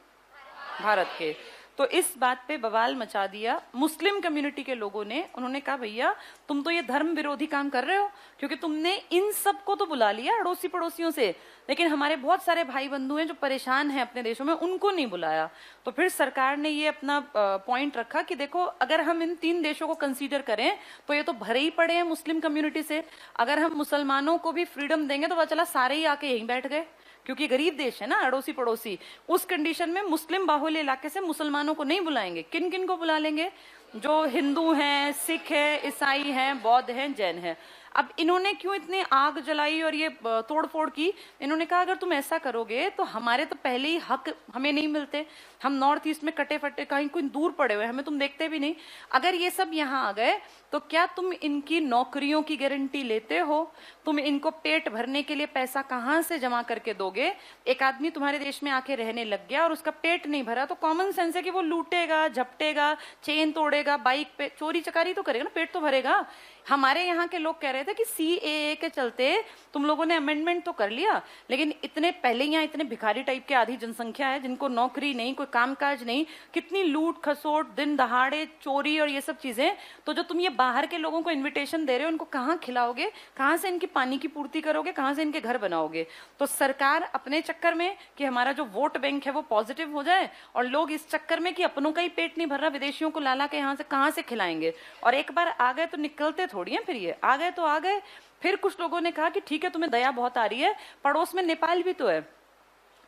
भारत के। तो इस बात पे बवाल मचा दिया मुस्लिम कम्युनिटी के लोगों ने। उन्होंने कहा भैया तुम तो ये धर्म विरोधी काम कर रहे हो, क्योंकि तुमने इन सबको तो बुला लिया अड़ोसी पड़ोसियों से, लेकिन हमारे बहुत सारे भाई बंधु हैं जो परेशान हैं अपने देशों में, उनको नहीं बुलाया। तो फिर सरकार ने ये अपना पॉइंट रखा कि देखो अगर हम इन 3 देशों को कंसीडर करें तो ये तो भरे ही पड़े हैं मुस्लिम कम्युनिटी से, अगर हम मुसलमानों को भी फ्रीडम देंगे तो पता चला सारे ही आके यहीं बैठ गए, क्योंकि गरीब देश है ना अड़ोसी पड़ोसी। उस कंडीशन में मुस्लिम बाहुल्य इलाके से मुसलमानों को नहीं बुलाएंगे, किन किन को बुला लेंगे? जो हिंदू हैं, सिख है, ईसाई हैं, बौद्ध हैं, जैन है। अब इन्होंने क्यों इतनी आग जलाई और ये तोड़फोड़ की? इन्होंने कहा अगर तुम ऐसा करोगे तो हमारे तो पहले ही हक हमें नहीं मिलते, हम नॉर्थ ईस्ट में कटे फटे कहीं कोई दूर पड़े हुए, हमें तुम देखते भी नहीं, अगर ये सब यहाँ आ गए तो क्या तुम इनकी नौकरियों की गारंटी लेते हो? तुम इनको पेट भरने के लिए पैसा कहाँ से जमा करके दोगे? एक आदमी तुम्हारे देश में आके रहने लग गया और उसका पेट नहीं भरा तो कॉमन सेंस है कि वो लूटेगा, झपटेगा, चेन तोड़ेगा, बाइक पे चोरी चकारी तो करेगा ना, पेट तो भरेगा। हमारे यहाँ के लोग कह रहे थे कि CAA के चलते तुम लोगों ने अमेंडमेंट तो कर लिया, लेकिन इतने पहले यहाँ इतने भिखारी टाइप के आधी जनसंख्या है जिनको नौकरी नहीं, कोई कामकाज नहीं, कितनी लूट खसोट, दिन दहाड़े चोरी और ये सब चीजें। तो जो तुम ये बाहर के लोगों को इन्विटेशन दे रहे हो, इनको कहाँ खिलाओगे, कहाँ से इनकी पानी की पूर्ति करोगे, कहाँ से इनके घर बनाओगे? तो सरकार अपने चक्कर में कि हमारा जो वोट बैंक है वो पॉजिटिव हो जाए, और लोग इस चक्कर में कि अपनों का ही पेट नहीं भर रहा, विदेशियों को लाला के यहाँ से कहाँ से खिलाएंगे? और एक बार आ गए तो निकलते थोड़ी है, फिर ये आ गए तो आ गए। फिर कुछ लोगों ने कहा कि ठीक है तुम्हें दया बहुत आ रही है, पड़ोस में नेपाल भी तो है,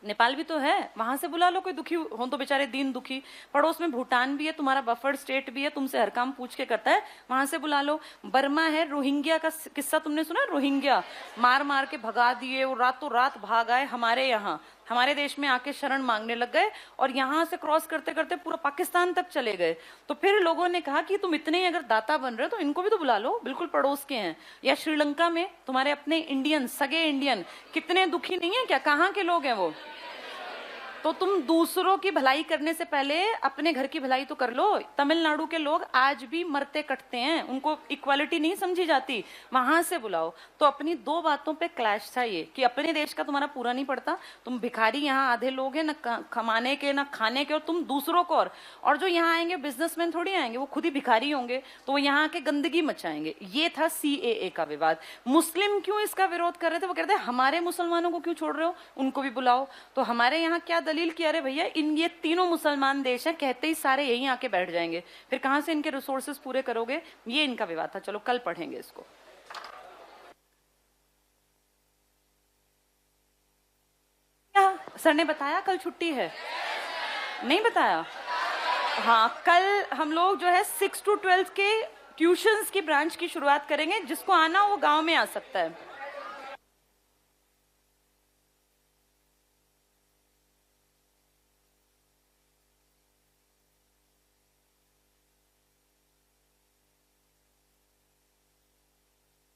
नेपाल भी तो है, वहां से बुला लो, कोई दुखी हो तो बेचारे दीन दुखी। पड़ोस में भूटान भी है, तुम्हारा बफर स्टेट भी है, तुमसे हर काम पूछ के करता है, वहां से बुला लो। बर्मा है, रोहिंग्या का किस्सा तुमने सुना? रोहिंग्या मार मार के भगा दिए, वो रातों रात भाग आए हमारे यहाँ, हमारे देश में आके शरण मांगने लग गए, और यहाँ से क्रॉस करते करते पूरा पाकिस्तान तक चले गए। तो फिर लोगों ने कहा कि तुम इतने अगर दाता बन रहे हो तो इनको भी तो बुला लो, बिल्कुल पड़ोस के हैं। या श्रीलंका में तुम्हारे अपने इंडियन, सगे इंडियन कितने दुखी नहीं है क्या? कहाँ के लोग हैं वो? तो तुम दूसरों की भलाई करने से पहले अपने घर की भलाई तो कर लो। तमिलनाडु के लोग आज भी मरते कटते हैं, उनको इक्वालिटी नहीं समझी जाती, वहां से बुलाओ। तो अपनी 2 बातों पे क्लैश था ये कि अपने देश का तुम्हारा पूरा नहीं पड़ता, तुम भिखारी यहाँ आधे लोग हैं, ना कमाने के ना खाने के, और तुम दूसरों को। और जो यहाँ आएंगे बिजनेसमैन थोड़ी आएंगे, वो खुद ही भिखारी होंगे, तो वो यहाँ आके गंदगी मचाएंगे। ये था CAA का विवाद। मुस्लिम क्यों इसका विरोध कर रहे थे? वो कहते हैं हमारे मुसलमानों को क्यों छोड़ रहे हो, उनको भी बुलाओ। तो हमारे यहाँ क्या दलील किया? अरे भैया इन ये तीनों मुसलमान देश हैं, कहते ही सारे यहीं आके बैठ जाएंगे, फिर कहां से इनके रिसोर्सेज पूरे करोगे? ये इनका विवाद था। चलो कल पढ़ेंगे इसको। क्या सर ने बताया कल छुट्टी है? नहीं बताया? हाँ, कल हम लोग जो है 6 to 12 के ट्यूशंस की ब्रांच की शुरुआत करेंगे। जिसको आना वो गांव में आ सकता है।